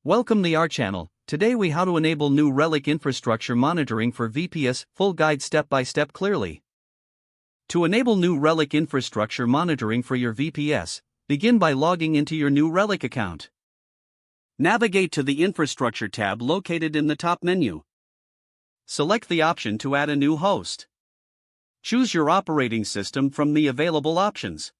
Welcome to our channel. Today we how to enable new Relic Infrastructure monitoring for VPS, full guide step by step clearly. To enable new Relic Infrastructure monitoring for your VPS, begin by logging into your new Relic account. Navigate to the Infrastructure tab located in the top menu. Select the option to add a new host. Choose your operating system from the available options.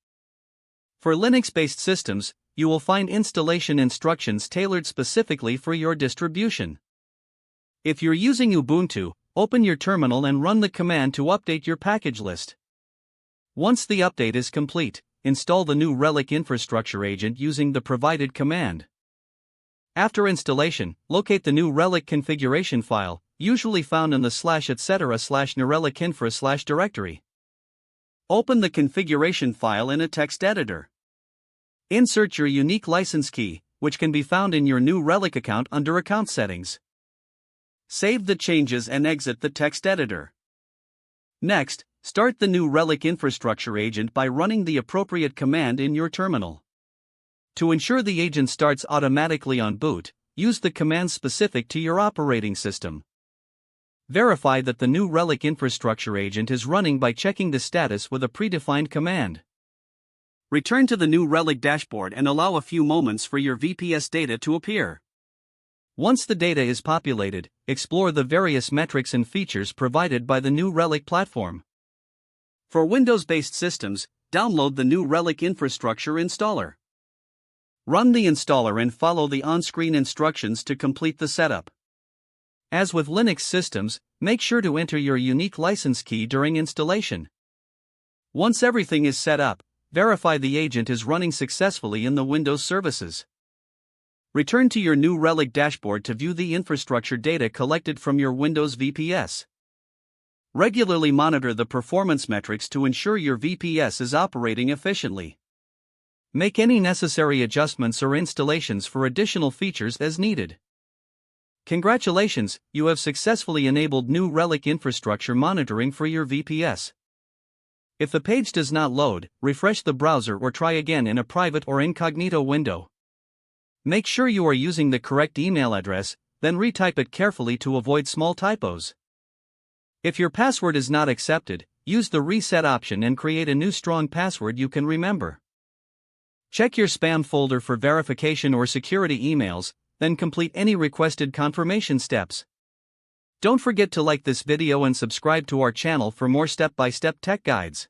For Linux-based systems, you will find installation instructions tailored specifically for your distribution. If you're using Ubuntu, open your terminal and run the command to update your package list. Once the update is complete, install the new Relic Infrastructure agent using the provided command. After installation, locate the new Relic configuration file, usually found in the /etc//nerelicinfra/ directory. Open the configuration file in a text editor. Insert your unique license key, which can be found in your new Relic account under Account Settings. Save the changes and exit the text editor. Next, start the new Relic Infrastructure agent by running the appropriate command in your terminal. To ensure the agent starts automatically on boot, use the command specific to your operating system. Verify that the new Relic Infrastructure agent is running by checking the status with a predefined command. Return to the new Relic dashboard and allow a few moments for your VPS data to appear. Once the data is populated, explore the various metrics and features provided by the new Relic platform. For Windows-based systems, download the new Relic Infrastructure installer. Run the installer and follow the on-screen instructions to complete the setup. As with Linux systems, make sure to enter your unique license key during installation. Once everything is set up, verify the agent is running successfully in the Windows services. Return to your new Relic dashboard to view the infrastructure data collected from your Windows VPS. Regularly monitor the performance metrics to ensure your VPS is operating efficiently. Make any necessary adjustments or installations for additional features as needed. Congratulations, you have successfully enabled new Relic Infrastructure monitoring for your VPS. If the page does not load, refresh the browser or try again in a private or incognito window. Make sure you are using the correct email address, then retype it carefully to avoid small typos. If your password is not accepted, use the reset option and create a new strong password you can remember. Check your spam folder for verification or security emails, then complete any requested confirmation steps. Don't forget to like this video and subscribe to our channel for more step-by-step tech guides.